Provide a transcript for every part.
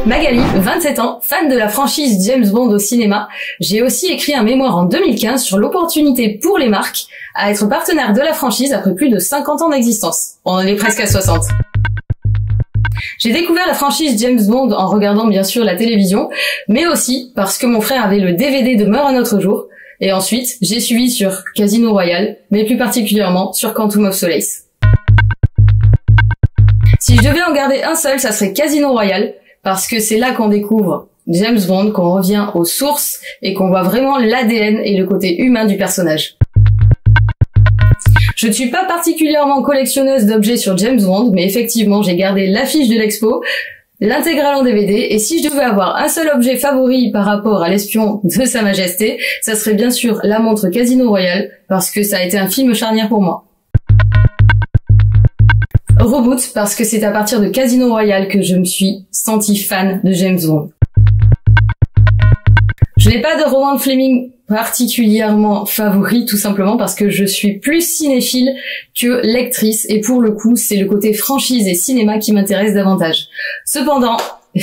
Magali, 27 ans, fan de la franchise James Bond au cinéma. J'ai aussi écrit un mémoire en 2015 sur l'opportunité pour les marques à être partenaire de la franchise après plus de 50 ans d'existence. On en est presque à 60. J'ai découvert la franchise James Bond en regardant bien sûr la télévision, mais aussi parce que mon frère avait le DVD de Meurt un autre jour, et ensuite j'ai suivi sur Casino Royale, mais plus particulièrement sur Quantum of Solace. Si je devais en garder un seul, ça serait Casino Royale, parce que c'est là qu'on découvre James Bond, qu'on revient aux sources et qu'on voit vraiment l'ADN et le côté humain du personnage. Je ne suis pas particulièrement collectionneuse d'objets sur James Bond, mais effectivement j'ai gardé l'affiche de l'expo, l'intégrale en DVD, et si je devais avoir un seul objet favori par rapport à l'espion de Sa Majesté, ça serait bien sûr la montre Casino Royale, parce que ça a été un film charnière pour moi. Reboot, parce que c'est à partir de Casino Royale que je me suis sentie fan de James Bond. Je n'ai pas de Roland Fleming particulièrement favori, tout simplement parce que je suis plus cinéphile que lectrice, et pour le coup, c'est le côté franchise et cinéma qui m'intéresse davantage. Cependant,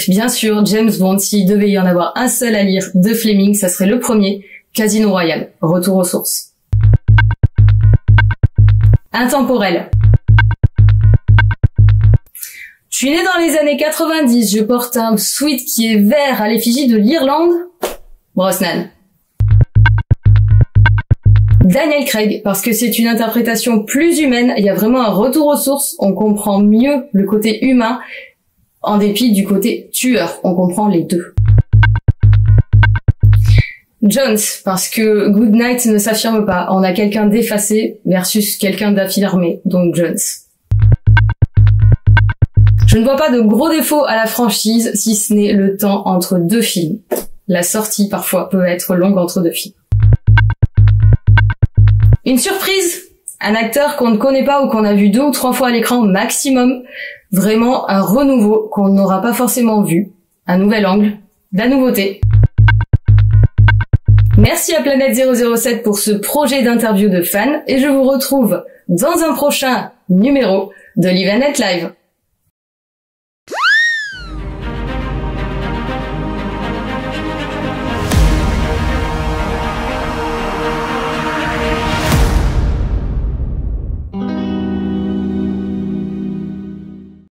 bien sûr, James Bond, s'il devait y en avoir un seul à lire de Fleming, ça serait le premier, Casino Royale, Retour aux sources. Intemporel. Je suis née dans les années 90, je porte un sweat qui est vert à l'effigie de l'Irlande. Brosnan. Daniel Craig, parce que c'est une interprétation plus humaine, il y a vraiment un retour aux sources, on comprend mieux le côté humain, en dépit du côté tueur, on comprend les deux. Jones, parce que Goodnight ne s'affirme pas, on a quelqu'un d'effacé versus quelqu'un d'affirmé, donc Jones. Je ne vois pas de gros défauts à la franchise, si ce n'est le temps entre deux films. La sortie, parfois, peut être longue entre deux films. Une surprise, un acteur qu'on ne connaît pas ou qu'on a vu 2 ou 3 fois à l'écran maximum. Vraiment un renouveau qu'on n'aura pas forcément vu. Un nouvel angle, de la nouveauté. Merci à Planète 007 pour ce projet d'interview de fans et je vous retrouve dans un prochain numéro de Live and Let Live.